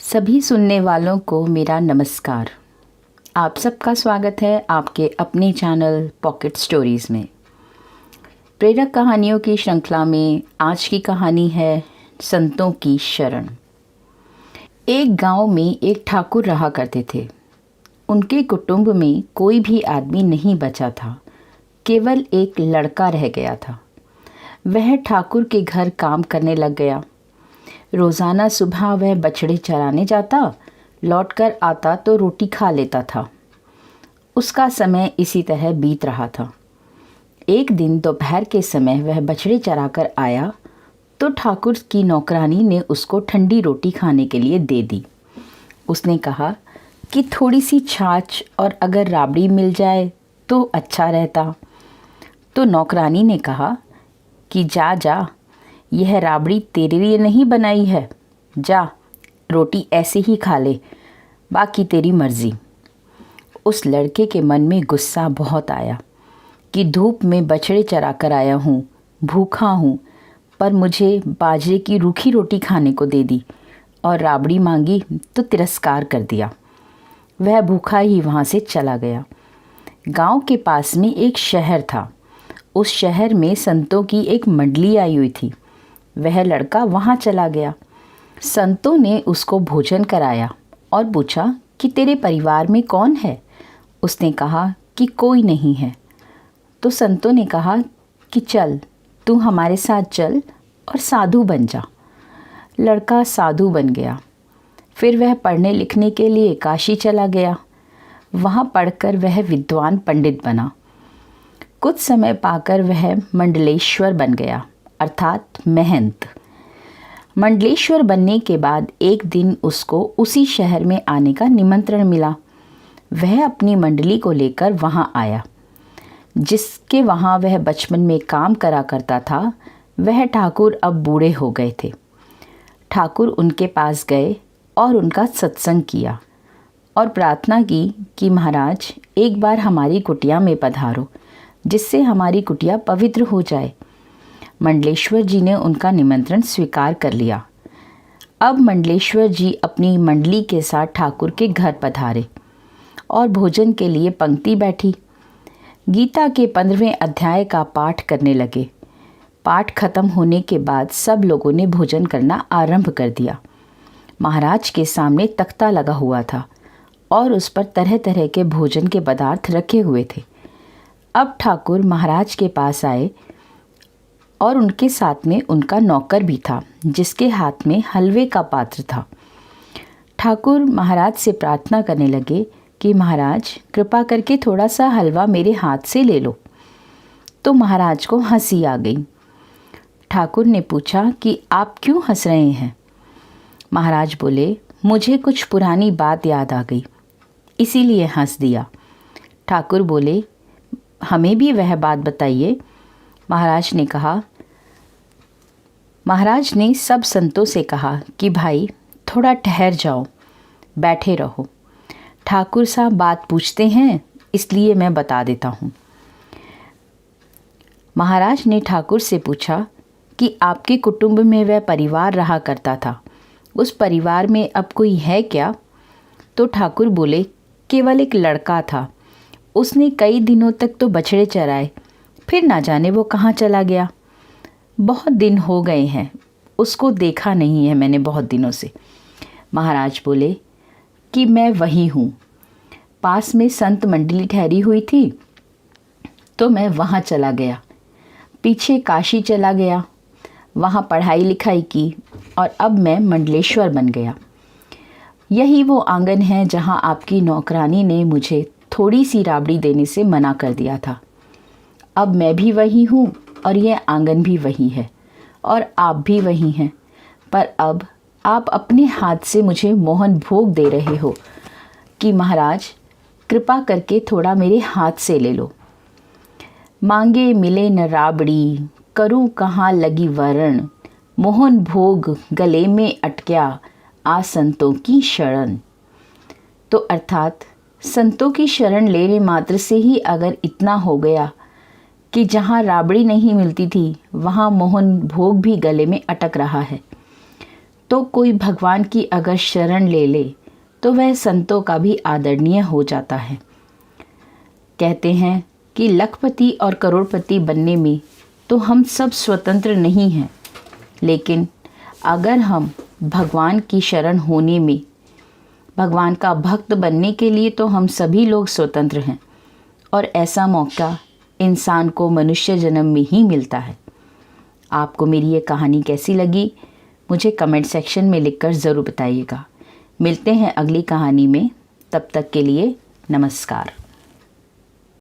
सभी सुनने वालों को मेरा नमस्कार। आप सबका स्वागत है आपके अपने चैनल पॉकेट स्टोरीज़ में। प्रेरक कहानियों की श्रृंखला में आज की कहानी है संतों की शरण। एक गांव में एक ठाकुर रहा करते थे। उनके कुटुंब में कोई भी आदमी नहीं बचा था, केवल एक लड़का रह गया था। वह ठाकुर के घर काम करने लग गया। रोज़ाना सुबह वह बछड़े चराने जाता, लौटकर आता तो रोटी खा लेता था। उसका समय इसी तरह बीत रहा था। एक दिन दोपहर के समय वह बछड़े चराकर आया तो ठाकुर की नौकरानी ने उसको ठंडी रोटी खाने के लिए दे दी। उसने कहा कि थोड़ी सी छाछ और अगर राबड़ी मिल जाए तो अच्छा रहता। तो नौकरानी ने कहा कि जा जा, यह राबड़ी तेरे लिए नहीं बनाई है, जा रोटी ऐसे ही खा ले, बाकी तेरी मर्जी। उस लड़के के मन में गुस्सा बहुत आया कि धूप में बछड़े चरा कर आया हूँ, भूखा हूँ, पर मुझे बाजरे की रूखी रोटी खाने को दे दी और राबड़ी मांगी तो तिरस्कार कर दिया। वह भूखा ही वहाँ से चला गया। गांव के पास में एक शहर था। उस शहर में संतों की एक मंडली आई हुई थी। वह लड़का वहाँ चला गया। संतों ने उसको भोजन कराया और पूछा कि तेरे परिवार में कौन है। उसने कहा कि कोई नहीं है। तो संतों ने कहा कि चल, तू हमारे साथ चल और साधु बन जा। लड़का साधु बन गया। फिर वह पढ़ने लिखने के लिए काशी चला गया। वहाँ पढ़कर वह विद्वान पंडित बना। कुछ समय पाकर वह मंडलेश्वर बन गया, अर्थात महंत। मंडलेश्वर बनने के बाद एक दिन उसको उसी शहर में आने का निमंत्रण मिला। वह अपनी मंडली को लेकर वहाँ आया। जिसके वहाँ वह बचपन में काम करा करता था, वह ठाकुर अब बूढ़े हो गए थे। ठाकुर उनके पास गए और उनका सत्संग किया और प्रार्थना की कि महाराज, एक बार हमारी कुटिया में पधारो, जिससे हमारी कुटिया पवित्र हो जाए। मंडलेश्वर जी ने उनका निमंत्रण स्वीकार कर लिया। अब मंडलेश्वर जी अपनी मंडली के साथ ठाकुर के घर पधारे और भोजन के लिए पंक्ति बैठी। गीता के 15वें अध्याय का पाठ करने लगे। पाठ खत्म होने के बाद सब लोगों ने भोजन करना आरंभ कर दिया। महाराज के सामने तख्ता लगा हुआ था और उस पर तरह तरह के भोजन के पदार्थ रखे हुए थे। अब ठाकुर महाराज के पास आए और उनके साथ में उनका नौकर भी था, जिसके हाथ में हलवे का पात्र था। ठाकुर महाराज से प्रार्थना करने लगे कि महाराज, कृपा करके थोड़ा सा हलवा मेरे हाथ से ले लो। तो महाराज को हंसी आ गई। ठाकुर ने पूछा कि आप क्यों हंस रहे हैं। महाराज बोले, मुझे कुछ पुरानी बात याद आ गई, इसीलिए हंस दिया। ठाकुर बोले, हमें भी वह बात बताइए। महाराज ने सब संतों से कहा कि भाई थोड़ा ठहर जाओ, बैठे रहो। ठाकुर साहब बात पूछते हैं, इसलिए मैं बता देता हूँ। महाराज ने ठाकुर से पूछा कि आपके कुटुंब में वह परिवार रहा करता था, उस परिवार में अब कोई है क्या? तो ठाकुर बोले, केवल एक लड़का था। उसने कई दिनों तक तो बछड़े चराए, फिर ना जाने वो कहाँ चला गया। बहुत दिन हो गए हैं, उसको देखा नहीं है मैंने बहुत दिनों से। महाराज बोले कि मैं वही हूँ। पास में संत मंडली ठहरी हुई थी तो मैं वहाँ चला गया। पीछे काशी चला गया, वहाँ पढ़ाई लिखाई की और अब मैं मंडलेश्वर बन गया। यही वो आंगन है जहाँ आपकी नौकरानी ने मुझे थोड़ी सी राबड़ी देने से मना कर दिया था। अब मैं भी वही हूँ और यह आंगन भी वही है और आप भी वही हैं, पर अब आप अपने हाथ से मुझे मोहन भोग दे रहे हो कि महाराज, कृपा करके थोड़ा मेरे हाथ से ले लो। मांगे मिले न राबड़ी, करूँ कहाँ लगी वरण, मोहन भोग गले में अटक्या, आ संतों की शरण। तो अर्थात संतों की शरण लेने मात्र से ही अगर इतना हो गया कि जहाँ राबड़ी नहीं मिलती थी वहाँ मोहन भोग भी गले में अटक रहा है, तो कोई भगवान की अगर शरण ले ले तो वह संतों का भी आदरणीय हो जाता है। कहते हैं कि लखपति और करोड़पति बनने में तो हम सब स्वतंत्र नहीं हैं, लेकिन अगर हम भगवान की शरण होने में, भगवान का भक्त बनने के लिए तो हम सभी लोग स्वतंत्र हैं और ऐसा मौका इंसान को मनुष्य जन्म में ही मिलता है। आपको मेरी ये कहानी कैसी लगी मुझे कमेंट सेक्शन में लिखकर ज़रूर बताइएगा। मिलते हैं अगली कहानी में, तब तक के लिए नमस्कार।